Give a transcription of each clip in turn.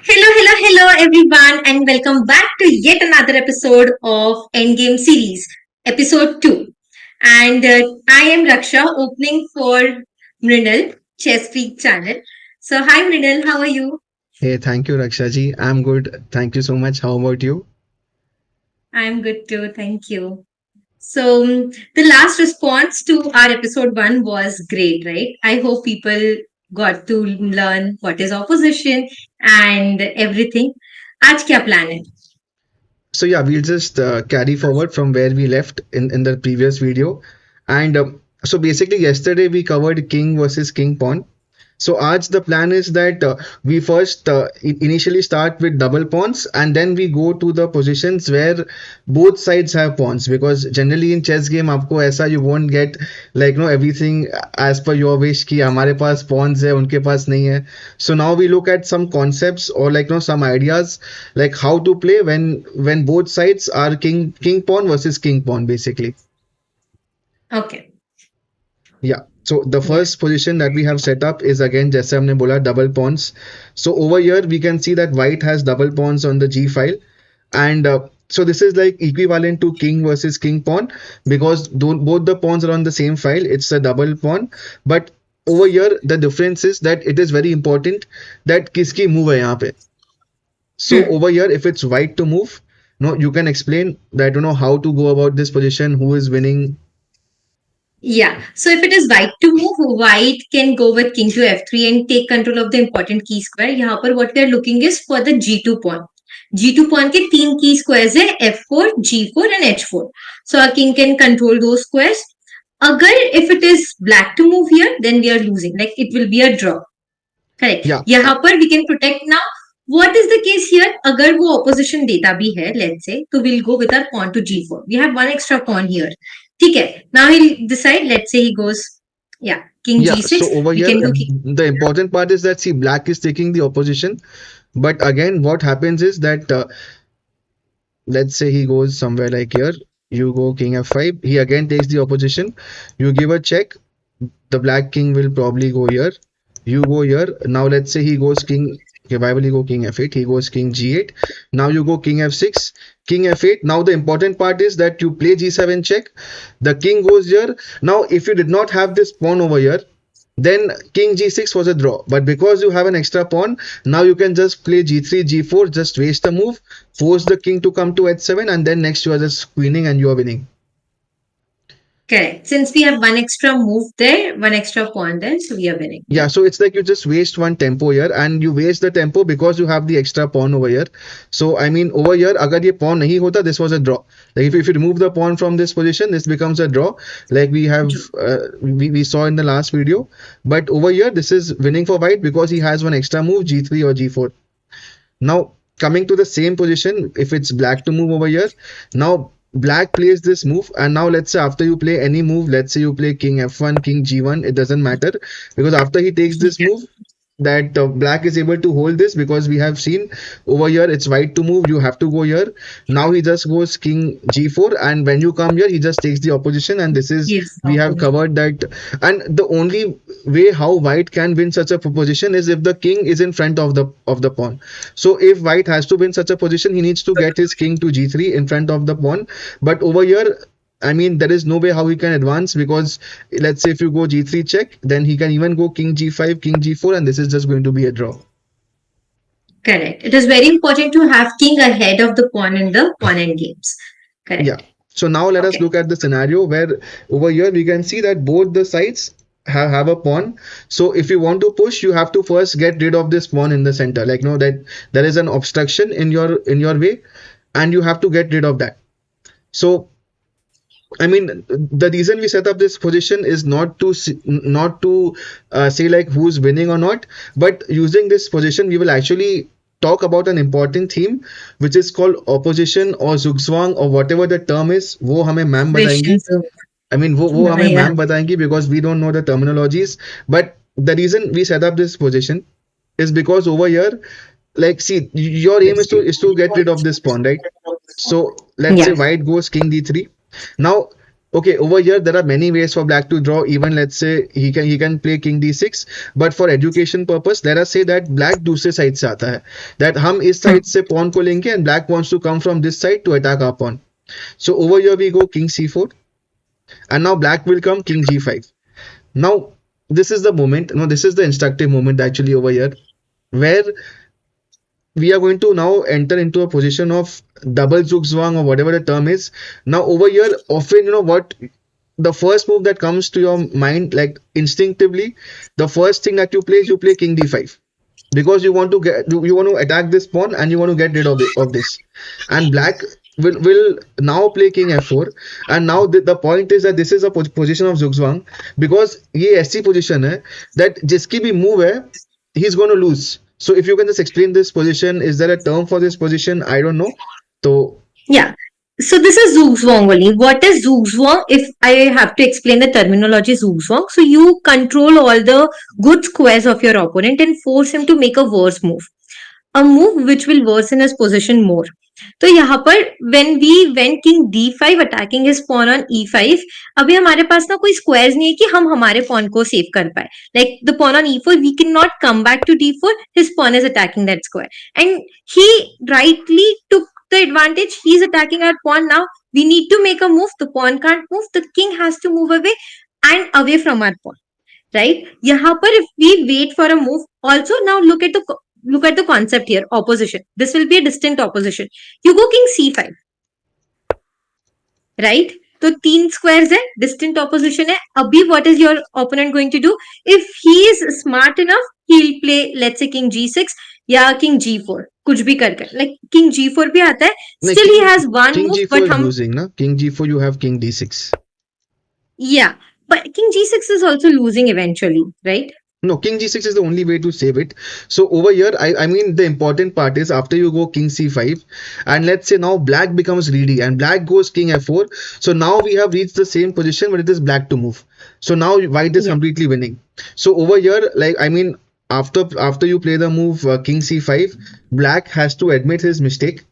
Hello, everyone, and welcome back to yet another episode of Endgame series, episode 2. And I am Raksha, opening for Mrinal, Chess Freak channel. So, hi Mrinal, how are you? Hey, thank you, Raksha ji. I'm good. Thank you so much. How about you? I'm good too, thank you. So, the last response to our episode 1 was great, right? I hope people got to learn what is opposition and everything. आज क्या plan है? So yeah, we'll just carry forward from where we left in the previous video. And so basically yesterday we covered king versus king pawn. So Aj, the plan is that we first initially start with double pawns and then we go to the positions where both sides have pawns, because generally in chess game आपको ऐसा you won't get like everything as per your wish कि हमारे पास pawns है उनके पास नहीं है. So now we look at some concepts or some ideas like how to play when both sides are king pawn versus king pawn basically. Okay, Yeah. So the yeah. first position that we have set up is again जैसे हमने बोला double pawns. So over here we can see that white has double pawns on the G file, and so this is like equivalent to king versus king pawn because both the pawns are on the same file. It's a double pawn, but over here the difference is that it is very important that किसकी move है यहाँ पे. So Hmm. over here if it's white to move, no, you can explain that how to go about this position, who is winning. Yeah. So if it is white to move, white can go with king to f3 and take control of the important key square. यहाँ पर what we are looking is for the g2 pawn. g2 pawn के तीन key squares है f4, g4 and h4. So our king can control those squares. अगर if it is black to move here, then we are losing. Like it will be a draw. Correct. Yeah. यहाँ पर we can protect now. What is the case here? अगर वो opposition देता भी है, let's say, तो we'll go with our pawn to g4. We have one extra pawn here. ठीक है. Now he'll decide. Let's say he goes, yeah, king Yeah, g6. so over We here, can do king. the important part is that see, black is taking the opposition, but again, what happens is that let's say he goes somewhere like here, you go king f5, he again takes the opposition, you give a check, the black king will probably go here, you go here. Now let's say he goes king. Okay, why will he go king f8? He goes king g8. Now you go king f6, king f8. Now the important part is that you play g7 check. The king goes here. Now if you did not have this pawn over here, then king g6 was a draw. But because you have an extra pawn, now you can just play g3, g4, just waste a move, force the king to come to h7, and then next you are just queening and you are winning. Correct. Since we have one extra move there, one extra pawn there, so we are winning. Yeah, so it's like you just waste one tempo here and you waste the tempo because you have the extra pawn over here. So I mean over here, agar ye pawn nahi hota, this was a draw. Like if you remove the pawn from this position, this becomes a draw. Like we saw in the last video. But over here, this is winning for white because he has one extra move, g3 or g4. Now coming to the same position, if it's black to move over here, now black plays this move, and now let's say after you play any move, let's say you play king f1, king g1, it doesn't matter because after he takes this move, that black is able to hold this because we have seen over here it's white to move, you have to go here. Now he just goes king g4, and when you come here he just takes the opposition, and this is Yes. we have covered that. And the only way how white can win such a position is if the king is in front of the pawn. So if white has to win such a position, he needs to get his king to g3 in front of the pawn. But over here, I mean, there is no way how he can advance because let's say if you go g3 check, then he can even go king g5, king g4, and this is just going to be a draw. Correct. It is very important to have king ahead of the pawn in the pawn end games. Yeah. Correct. So now let us Okay. look at the scenario where over here we can see that both the sides have a pawn. So if you want to push, you have to first get rid of this pawn in the center. Like no, that there is an obstruction in your way, and you have to get rid of that. So I mean, the reason we set up this position is not to say like who's winning or not, but using this position, we will actually talk about an important theme, which is called opposition or zugzwang or whatever the term is. वो हमें ma'am बताएंगी. Visions. I mean, वो हमें Yeah. Ma'am बताएंगी because we don't know the terminologies. But the reason we set up this position is because over here, like, see, your aim is to get rid of this pawn, right? So let's say Yeah. white goes king d3. Now Okay, over here there are many ways for black to draw. Even let's say he can play king d6, but for education purpose, let us say that black दूसरे side से आता है. That हम इस Hmm. side से pawn को लेंगे and black wants to come from this side to attack our pawn. So over here we go king c4, and now black will come king g5. Now this is the moment. No, this is the instructive moment actually over here, where we are going to now enter into a position of double zugzwang or whatever the term is. Now over here, often what the first move that comes to your mind, like instinctively, the first thing that you play king d5, because you want to attack this pawn and you want to get rid of this. And black will now play king f4. And now the point is that this is a position of zugzwang, because ये ऐसी position है that जिसकी भी move है, he's going to lose. So if you can just explain this position, is there a term for this position? I don't know. So Yeah. So this is Zugzwang only. What is Zugzwang? If I have to explain the terminology Zugzwang, so you control all the good squares of your opponent and force him to make a worse move. A move which will worsen his position more. तो यहाँ पर when we went king d5 attacking his pawn on e5, अभी हमारे पास ना कोई squares नहीं है कि हम हमारे pawn को save कर पाए. Like the pawn on e4, we cannot come back to d4. His pawn is attacking that square, and he rightly took the advantage. He's attacking our pawn now. We need to make a move. The pawn can't move. The king has to move away and away from our pawn. Right? यहाँ पर if we wait for a move, also now look at the concept here, opposition. This will be a distinct opposition. You go king c5, right? तो तीन squares है, distant opposition है. अभी what is your opponent going to do? If he is smart enough, he'll play let's say king g6 या king g4, कुछ भी करके. Like king g4 भी आता है. no, Still he has one king move, g4 but is हम losing, na? King g4 you have king d6. yeah, but king g6 is also losing eventually, right? No, king g6 is the only way to save it. So over here, I mean the important part is after you go king c5, and let's say now black becomes greedy and black goes king f4. So now we have reached the same position where it is black to move. So now white is Yeah. completely winning. So over here, like I mean, after you play the move king c5, black has to admit his mistake,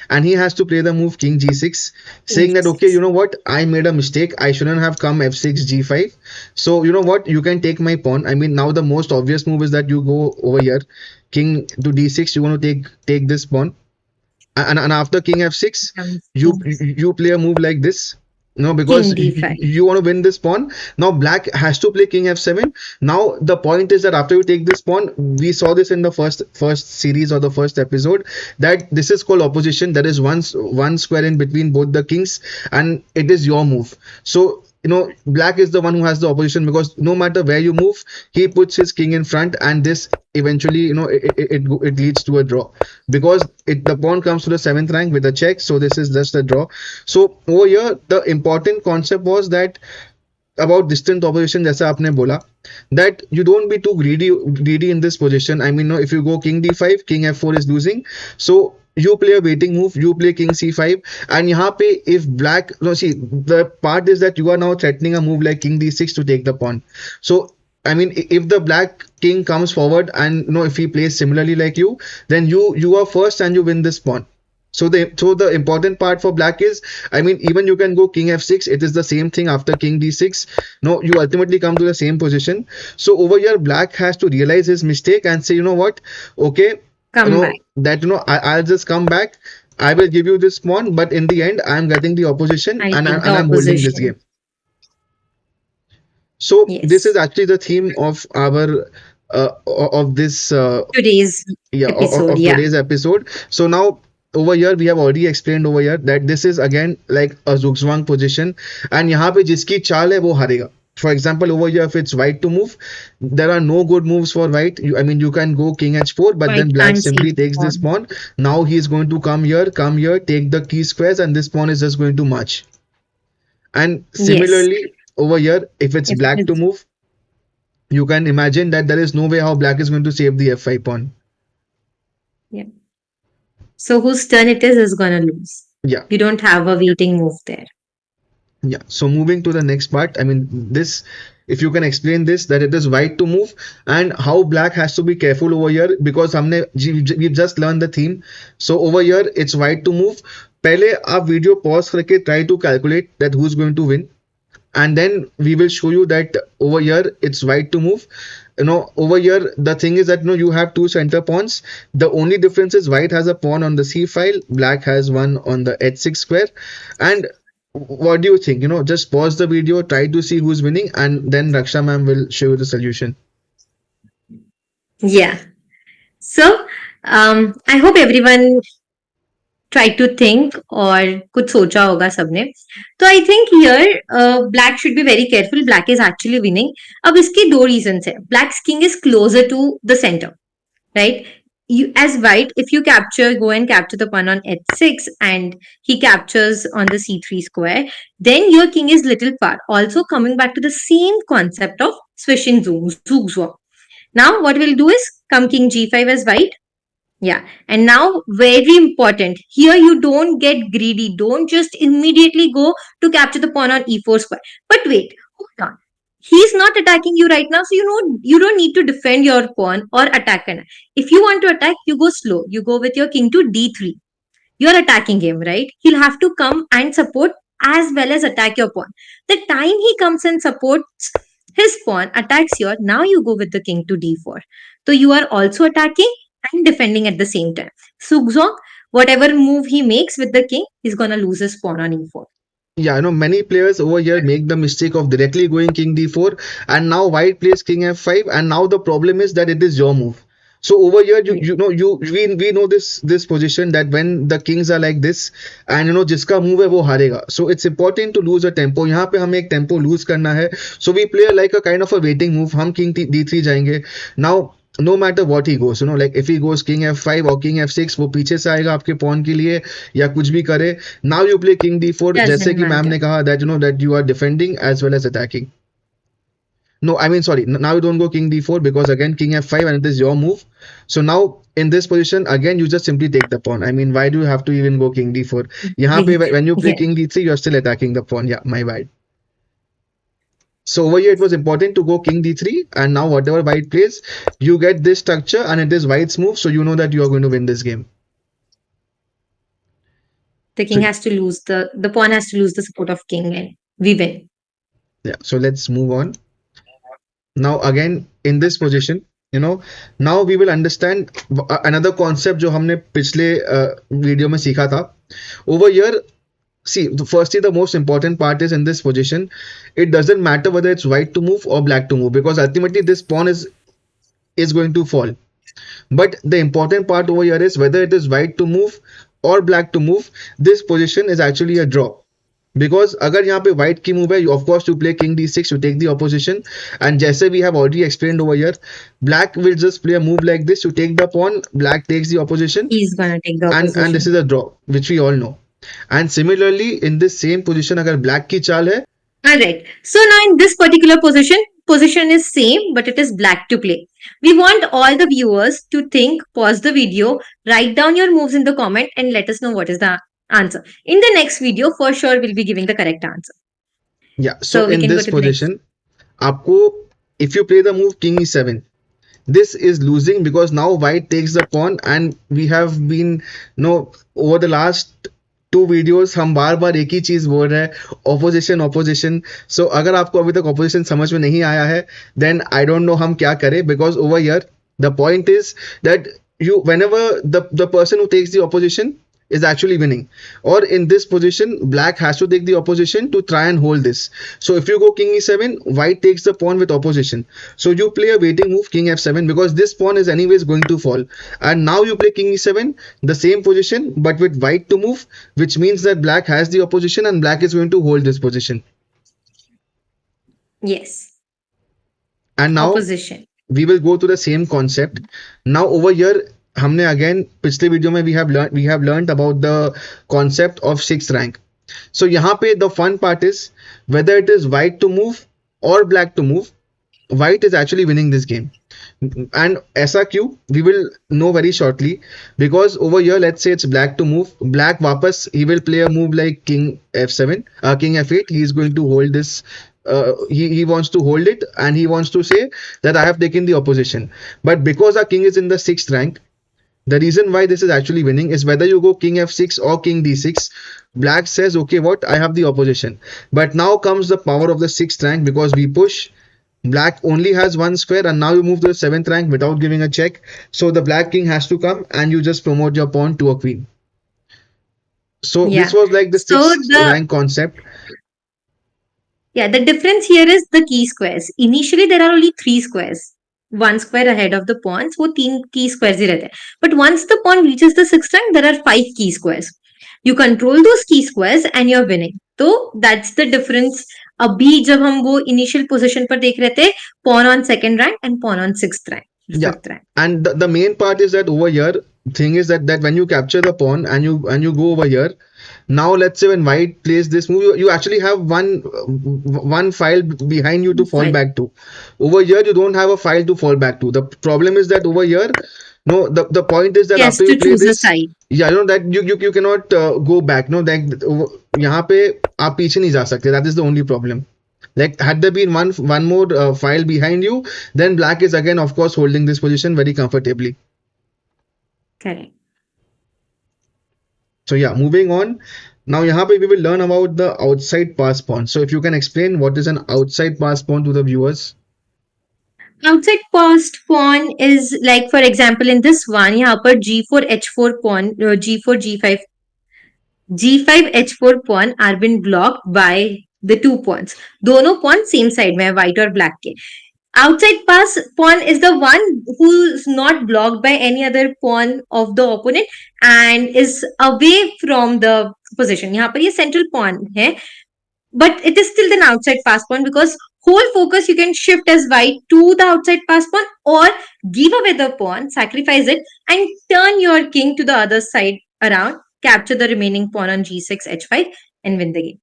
and he has to play the move king g6, King saying that okay, g6. you know what, I made a mistake, I shouldn't have come f6 g5. So you know what, you can take my pawn. I mean, now the most obvious move is that you go over here king to d6, you want to take this pawn, and after king f6, Becomes you play a move like this, king because d5. you want to win this pawn. Now black has to play king f7. Now the point is that after you take this pawn, we saw this in the first series or the first episode, that this is called opposition. There is one square in between both the kings, and it is your move. So black is the one who has the opposition, because no matter where you move, he puts his king in front, and this eventually it leads to a draw, because the pawn comes to the seventh rank with a check. So this is just a draw. So over here the important concept was that about distant opposition, जैसा आपने बोला, that you don't be too greedy in this position. I mean, no, if you go king d5, king f4 is losing. So you play a waiting move, you play king c5, and यहाँ पे if black, no, see, the part is that you are now threatening a move like king d6 to take the pawn. So I mean, if the black king comes forward and if he plays similarly like you, then you are first and you win this pawn. So the important part for black is, I mean, even you can go king f6, it is the same thing after king d6. No, you ultimately come to the same position. So over here, black has to realize his mistake and say, you know what, okay, Come back. I'll just come back. I will give you this pawn, but in the end, I'm getting the opposition, I and take the I'm holding this opposition. game. So this is Yes. actually the theme of our of this Today's yeah episode. of Yeah. today's episode. So now over here we have already explained over here that this is again like a zugzwang position, and यहाँ पे जिसकी चाल है वो हारेगा. For example, over here, if it's white to move, there are no good moves for white. I mean, you can go king h4, but then White black can't simply save the takes this pawn. pawn. Now he's going to come here, take the key squares, and this pawn is just going to march. And Yes. similarly, over here, if it's If it black to is. move, you can imagine that there is no way how black is going to save the f5 pawn. Yeah. So whose turn it is gonna lose. Yeah. You don't have a waiting move there. Yeah, so moving to the next part, I mean, this, if you can explain this, that it is white to move and how black has to be careful over here, because we've just learned the theme. So over here, it's white to move. पहले आप video pause करके try to calculate that who's going to win. and then we will show you that over here it's white to move. Over here the thing is that you have two center pawns. The only difference is white has a pawn on the c file, black has one on the h6 square. And what do you think? Just pause the video, try to see who's winning, and then Raksha ma'am will show you the solution. Yeah. So, I hope everyone try to think और कुछ सोचा होगा सबने. तो I think here black should be very careful. Black is actually winning. अब इसके दो reasons है. Black's king is closer to the center, right? You as white, if you go and capture the pawn on h6 and he captures on the c3 square, then your king is little far. Also coming back to the same concept of swishing zugzwang. Now what we'll do is come king g5 as white. Yeah. And now, very important. Here, you don't get greedy. Don't just immediately go to capture the pawn on e4 square. But wait, hold on. He's not attacking you right now, so you don't need to defend your pawn or attack. If you want to attack, you go slow. You go with your king to d3. You're attacking him, right? He'll have to come and support as well as attack your pawn. The time he comes and supports his pawn, attacks your, now you go with the king to d4. So you are also attacking and defending at the same time. Sugzong, whatever move he makes with the king, he's gonna lose his pawn on e4. Yeah, many players over here make the mistake of directly going king d4, and now white plays king f5, and now the problem is that it is your move. So over here, Yeah. we know this position that when the kings are like this, and जिसका move है वो हारेगा. So it's important to lose a tempo. यहाँ पे हमें एक tempo lose करना है. So we play like a kind of a waiting move. हम king d3 जाएंगे. Now no matter what he goes, like if he goes king f5 or king f6, वो पीछे से आएगा आपके pawn के लिए या कुछ भी करे. Now you play king d4, जैसे Doesn't कि मैम matter. ने कहा that that you are defending as well as attacking. No, I mean, sorry. Now you don't go king d4 because again king f5 and it is your move. So now in this position again you just simply take the pawn. I mean, why do you have to even go king d4? यहाँ पे when you play Yeah. king d3 you are still attacking the pawn. Yeah, my bad. So over here it was important to go king d3, and now whatever white plays, you get this structure and it is white's move, so you know that you are going to win this game. The So king has to lose the pawn has to lose the support of king and we win. yeah, so let's move on. Now again in this position, now we will understand another concept जो हमने पिछले video में सीखा था. Over here, see, firstly, the most important part is in this position, it doesn't matter whether it's white to move or black to move, because ultimately this pawn is going to fall. But the important part over here is whether it is white to move or black to move, this position is actually a draw. Because अगर यहाँ पे white की move है, of course you play king d6, you take the opposition, and जैसे we have already explained over here, black will just play a move like this, you take the pawn, black takes the opposition, He's gonna take the and this opposition. is a draw, which we all know. And similarly in this same position अगर black की चाल है, All right. So now in this particular position is same, but it is black to play. We want all the viewers to think, pause the video, write down your moves in the comment, and let us know what is the answer. In the next video, for sure, we'll be giving the correct answer. yeah, so So we in can go this to the next. position आपको, if you play the move king e7, this is losing because now white takes the pawn, and we have been, over the last two videos हम बार बार एक ही चीज बोल रहे हैं, opposition opposition. सो अगर आपको अभी तक ऑपोजिशन समझ में नहीं आया है, देन आई डोंट नो हम क्या करें, because over here the point is that you whenever the person who takes the opposition is actually winning, or in this position black has to take the opposition to try and hold this. So if you go king e7, white takes the pawn with opposition, so you play a waiting move king f7 because this pawn is anyways going to fall, and now you play king e7, the same position but with white to move, which means that black has the opposition and black is going to hold this position. Yes. And now Opposition. we will go to the same concept. Now over here हमने again पिछले video में we have learned about the concept of sixth rank. So यहाँ पे the fun part is whether it is white to move or black to move, white is actually winning this game. And ऐसा क्यों, we will know very shortly, because over here let's say it's black to move, black वापस he will play a move like king f7, king f8, he is going to hold this, he wants to hold it and he wants to say that I have taken the opposition. But because our king is in the sixth rank, The reason why this is actually winning is whether you go king f6 or king d6, black says, okay, what? I have the opposition. But now comes the power of the sixth rank because we push. Black only has one square, and now you move to the seventh rank without giving a check. So the black king has to come, and you just promote your pawn to a queen. So this Yeah. was like the So sixth the rank concept. Yeah, the difference here is the key squares. Initially, there are only three squares. One square ahead of the pawns, वो तीन key squares ही रहते हैं. But once the pawn reaches the sixth rank, there are five key squares. You control those key squares and you're winning. तो that's the difference. अभी जब हम वो initial position पर देख रहे थे, pawn on second rank and pawn on sixth rank, Yeah, fifth rank. and the main part is that over here, thing is that when you capture the pawn and you go over here, now let's say when white plays this move, you actually have one file behind you to fall Fine. back to. Over here, you don't have a file to fall back to. The problem is that over here, no, the point is that Yes, after you to play choose a this, side. yeah, you know that you cannot go back. No, that यहाँ पे आप पीछे नहीं जा सकते. That is the only problem. Like had there been one more file behind you, then black is again, of course, holding this position very comfortably. Correct. So yeah, moving on. Now यहाँ पे we will learn about the outside pass pawn. So if you can explain what is an outside pass pawn to the viewers. Outside passed pawn is like, for example, in this one, यहाँ पर g4 h4 pawn, g4 g5 g5 h4 pawn are been blocked by the two pawns. दोनों pawn same side में है, white और black के. Outside pass pawn is the one who's not blocked by any other pawn of the opponent and is away from the position. यहाँ पर ये central pawn है, but it is still an outside pass pawn because whole focus you can shift as white to the outside pass pawn or give away the pawn, sacrifice it, and turn your king to the other side around, capture the remaining pawn on g6, h5, and win the game.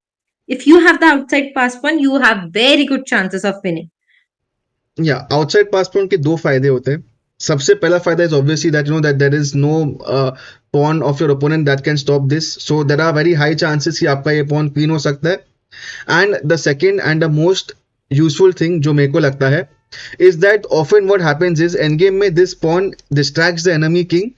If you have the outside pass pawn, you have very good chances of winning. या outside passed pawn के दो फायदे होते हैं. सबसे पहला फायदा is obviously that you know that there is no pawn of your opponent that can stop this. So there are very high chances कि आपका ये pawn queen हो सकता है. And the second and the most useful thing जो मेरे को लगता है is that often what happens is endgame में this pawn distracts the enemy king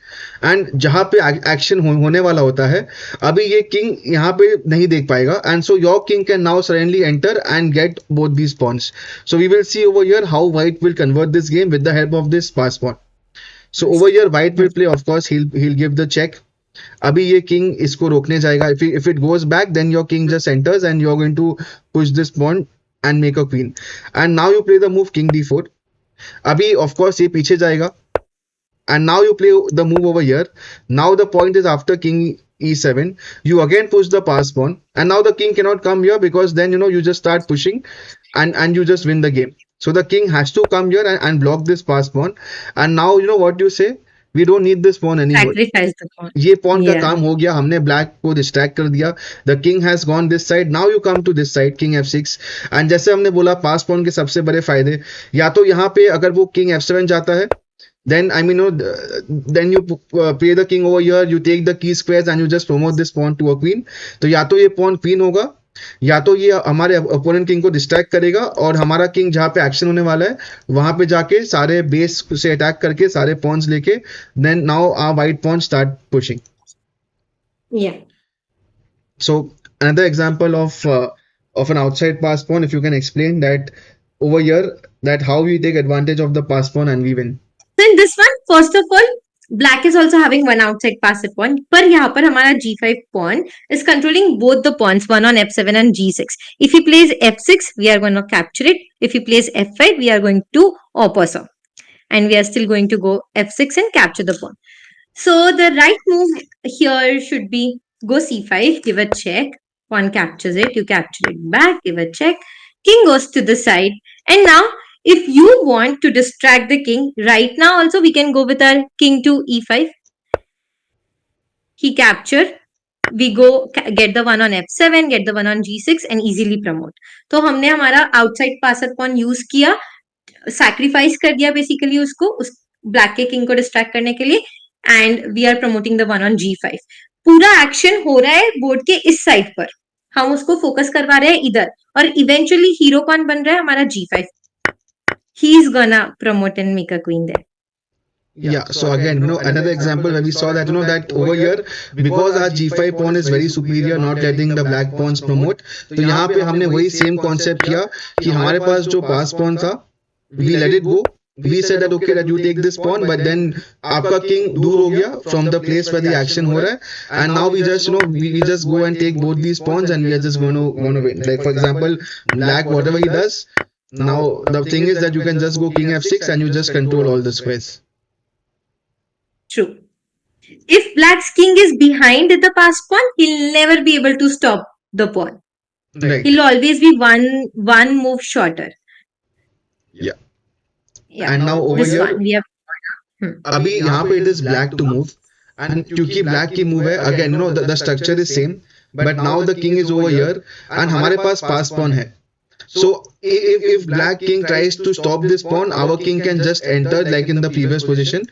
and जहाँ पे action होने वाला होता है अभी ये king यहाँ पे नहीं देख पाएगा and so your king can now suddenly enter and get both these pawns. So we will see over here how white will convert this game with the help of this pass pawn. So over here white will play, of course he'll give the check. अभी ये king इसको रोकने जाएगा. If it goes back, then your king just enters and you're going to push this pawn and make a queen. And now you play the move king d4. अभी of course ये पीछे जाएगा. And now you play the move over here. Now the point is after king e7, you again push the pass pawn, and now the king cannot come here because then you just start pushing, and you just win the game. So the king has to come here and block this pass pawn. And now you know what you say, we don't need this pawn anymore. Sacrifice the pawn. ये pawn का Yeah. काम हो गया, हमने black को distract कर दिया. The king has gone this side. Now you come to this side king f6. And जैसे हमने बोला पास पॉन के सबसे बड़े फायदे, या तो यहाँ पे अगर वो किंग f7 जाता है, then I mean, then you play the king over here, you take the key squares and you just promote this pawn to a queen. तो या तो ये pawn queen होगा, या तो ये हमारे अपोनेंट किंग को डिस्ट्रैक्ट करेगा और हमारा किंग जहाँ पे एक्शन होने वाला है वहां पे जाके सारे बेस से अटैक करके सारे पॉन्स लेके then now our white pawn start pushing. Yeah. So another example of an outside pass pawn, if you can explain that over here, that how we take advantage of the pass pawn and we win. So in this one, first of all, black is also having one outside passive pawn. पर यहाँ पर हमारा g5 pawn is controlling both the pawns, one on f7 and g6. If he plays f6, we are going to capture it. If he plays f5, we are going to opposite. And we are still going to go f6 and capture the pawn. So the right move here should be go c5, give a check. Pawn captures it, you capture it back, give a check. King goes to the side. And now, if you want to distract the king, right now also we can go with our king to e5. He capture. We go get the one on f7, get the one on g6 and easily promote. तो हमने हमारा outside passer pawn use किया, sacrifice कर दिया basically उसको, उस black के king को डिस्ट्रैक्ट करने के लिए, and we are promoting the one on g5. पूरा एक्शन हो रहा है बोर्ड के इस साइड पर, हम उसको फोकस करवा रहे हैं इधर, और इवेंचुअली हीरो कौन बन रहा है हमारा g5. He is gonna promote and make a queen there. Yeah, so again, another example where we saw that, that over here, because our g5 pawn is very superior, not letting the black pawns promote, तो यहाँ पे हमने वही same concept किया कि हमारे पास जो pass pawn था, we let it go. We said that okay, that you take this pawn, but then आपका king दूर हो गया from the place where the action हो रहा है, and now we just, we just go and take both these pawns and we are just going to win. Like for example, black, whatever he does, now the thing is that you can just go king f6 and you just control all the squares. True. If black's king is behind the pass pawn, he'll never be able to stop the pawn. Right. He'll always be one move shorter. Yeah. Yeah. And now over This here, one we have. अभी यहाँ पे it is black to move, and क्योंकि black की move है, again, the structure is same, but now the king is over here and हमारे पास pass pawn है. So if black king tries to stop this pawn, our king can just enter like in the previous position,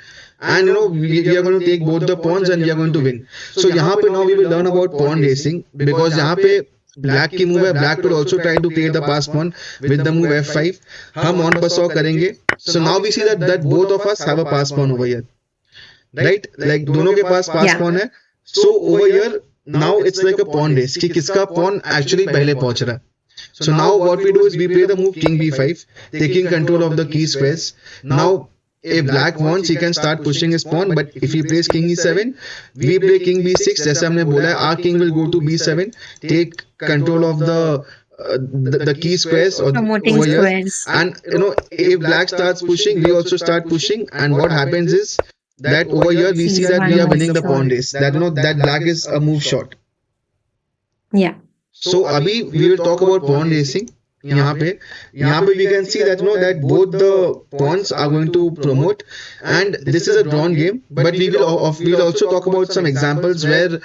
and we are going to take both the pawns and we are going to win. So यहाँ पे now we will learn about pawn racing, because यहाँ पे black की move है, black will also try to create the pass pawn with the move f5. हम on pass करेंगे. So now we see that both of us have a pass pawn over here, right? Like दोनों के पास pass Yeah. pawn है. So over here now it's like a pawn race कि किसका pawn actually पहले पहुंच रहा है. So now what we do is we play the move king b5, taking control of the key squares. Now if black wants, he can start pushing his pawn, but if he plays king e7, we play king b6. जैसे हमने बोला है, our king will go to b7, take control of the key squares or Promoting over here. squares. And if black starts pushing, we also start pushing, and what happens is that over here we see that we are winning the pawn race. That that black is a move short. Yeah. So अभी we will talk about pawn racing. यहाँ पे we can see that that both the pawns are going to promote, and this is a drawn game, but we will also talk about some examples where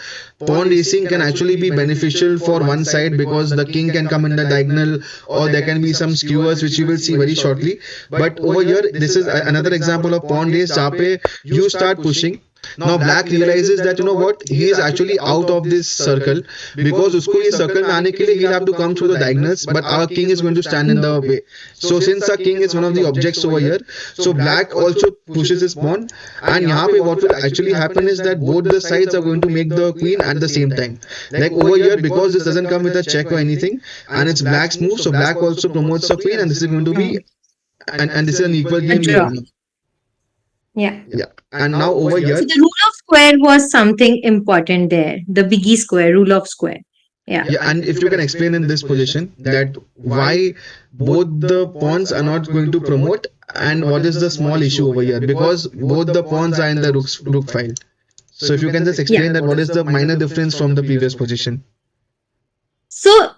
pawn racing can actually be beneficial for one side, because the king can come in the diagonal, or there can be some skewers which you will see very shortly. But over here this is another example of pawn race जहाँ पे you start pushing. Now black realizes that what, he is actually out of this circle, because उसको ये circle में आने के लिए he'll have to come through the diagonals, but our king is going to stand in the way. So since our king is one of the objects over here, so black also pushes his pawn, and यहाँ पे what will actually happen is that both the sides are going to make the queen at the same time. Like over here, because this doesn't come with a check or anything, and it's black's move, so black also promotes a queen, and this is going to be and this is an equal game. draw. Yeah. Yeah. And now over here, So the rule of square was something important there. The biggie square, rule of square. Yeah. yeah, and if you can explain in this position that why both the pawns are not going to promote, and what is the small issue over here, because both the pawns are in the rook file. So if you can just explain that what is the minor difference from the previous position. So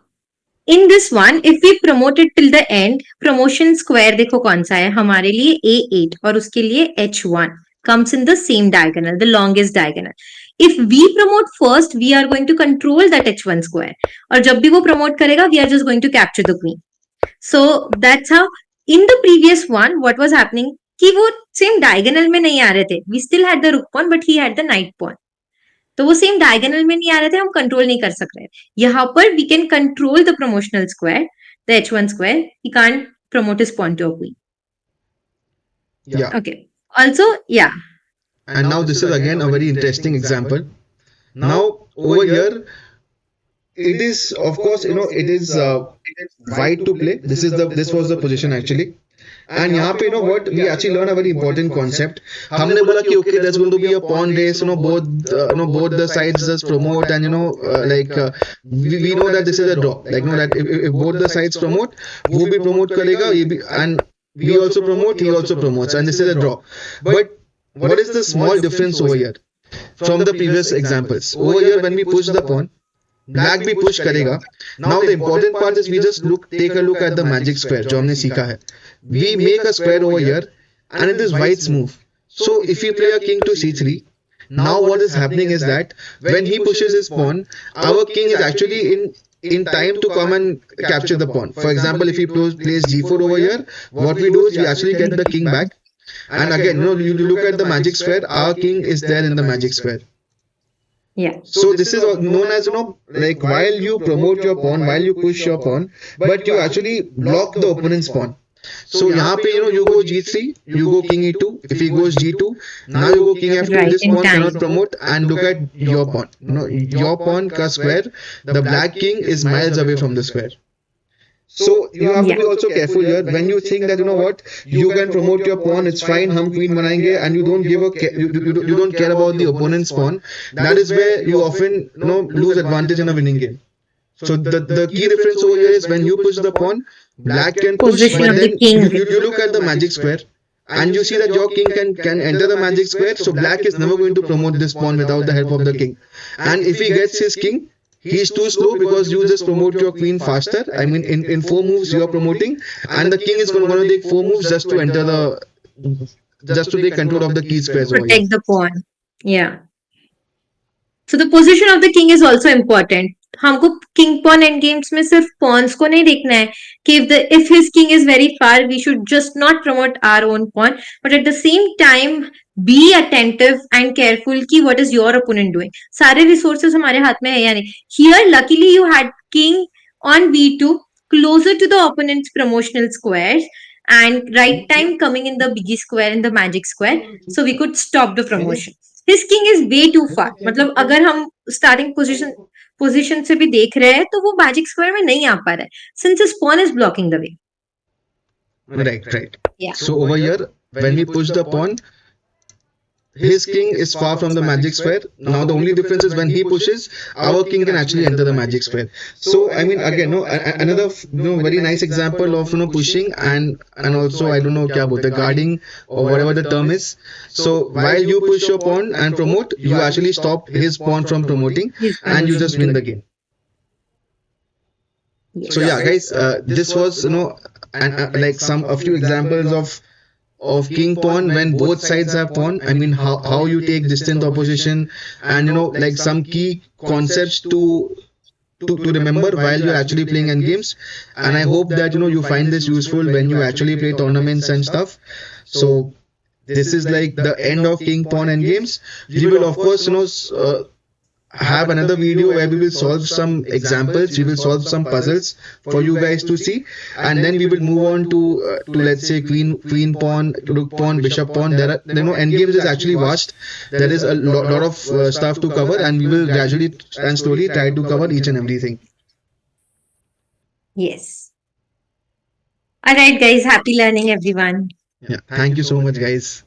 in this one, if we promote it till the end, promotion square देखो कौन सा है हमारे लिए A8 और उसके लिए H1 comes in the same diagonal, the longest diagonal. If we promote first, we are going to control that H1 square. और जब भी वो promote करेगा, we are just going to capture the queen. So that's how in the previous one, what was happening कि वो same diagonal में नहीं आ रहे थे. We still had the rook pawn, but he had the knight pawn. तो वो same diagonal में नहीं आ रहे थे, हम कंट्रोल नहीं कर सक रहे. यहाँ पर we can control the promotional square, the H1 square. He can't promote his pawn to a queen. Yeah. Okay. Also, yeah. And now this is again a very interesting example. Now over here, it is, of course, it is white to play. This was the position actually. And यहाँ पे what we actually learn a very important concept. हमने बोला कि okay, there's going to be a pawn race. Both the sides just promote, and we know that this is a draw. Like that if both the sides promote, वो भी promote करेगा, ये भी, and we also promote, he also promotes, and this is a draw. But what is the small difference over here from the previous examples? Over here, when we push the pawn, black भी push करेगा. Now the important part is we just take a look at the magic square जो हमने सीखा है. We make a square over here, and it is white's move. So if we play a king to c3, now what is happening is that when he pushes his pawn, our king is actually in time to come and capture the pawn. For example, if he plays g4 over here, what we do is we actually get the king back. And again, you look at the magic square, our king is there in the magic square. Yeah. So this is known as, like while you promote your pawn, while you push your pawn, but you actually block the opponent's pawn. So यहाँ पे you go g3, you go king e2. If he goes g2, now you go king f2. Right, This in pawn time. cannot promote, and look at your pawn. Your pawn ka square. The black king is miles away from the square. So you have to be Yeah. also careful here when you think that what you can promote your pawn. It's fine. हम queen बनाएंगे, and you don't give a you don't care about the opponent's pawn. That is where you often lose advantage in a winning game. So the key difference over here is when you push the pawn, black can push, Position but of the then king. you look at the magic square and you see that your king can enter the magic square. So black is never going to promote this pawn without the help of the king. And if he gets his king, he's too slow because you just promote your queen faster. I mean, in 4 moves you are promoting, and the king is going to take 4 moves just to enter the just to take control of the key squares over here. Protect the pawn. Yeah. So the position of the king is also important. हमको king pawn end games में सिर्फ pawns को नहीं देखना है कि if his king is very far we should just not promote our own pawn, but at the same time be attentive and careful कि what is your opponent doing. सारे resources हमारे हाथ में है या नहीं. Here luckily you had king on b2 closer to the opponent's promotional squares and right time coming in the biggie square and the magic square, so we could stop the promotion. His king is way too far. मतलब अगर हम starting position से भी देख रहे हैं तो वो मैजिक स्क्वायर में नहीं आ पा रहा है since his porn is blocking the way. Right, right. या So over here, when we push the pawn, his king is far from the magic square. Now the only difference is when he pushes, our king can actually enter the magic square. So I mean again, no, another very nice example of pushing and also I don't know kya bolte guarding or whatever the term is. So while you push your pawn and promote, you actually stop his pawn from promoting, his and you just win the promotion. game. So Yes. yeah, guys, this was and like some a few examples of king pawn when both sides have pawn. I mean how you take distant opposition, and like some key concepts to remember while you're actually playing end games. And I hope that you find this useful when you actually play tournaments and stuff. So this is like the end of king pawn end games. We will of course have another video where we will solve some examples, we will solve some puzzles for you guys to see, and then we will move on to let's say queen pawn, rook pawn, bishop pawn. There are end games is actually vast. There is a lot of stuff to cover, and we will gradually and slowly try to cover each and everything. Yes. All right, guys. Happy learning, everyone. Yeah, thank you so much, guys.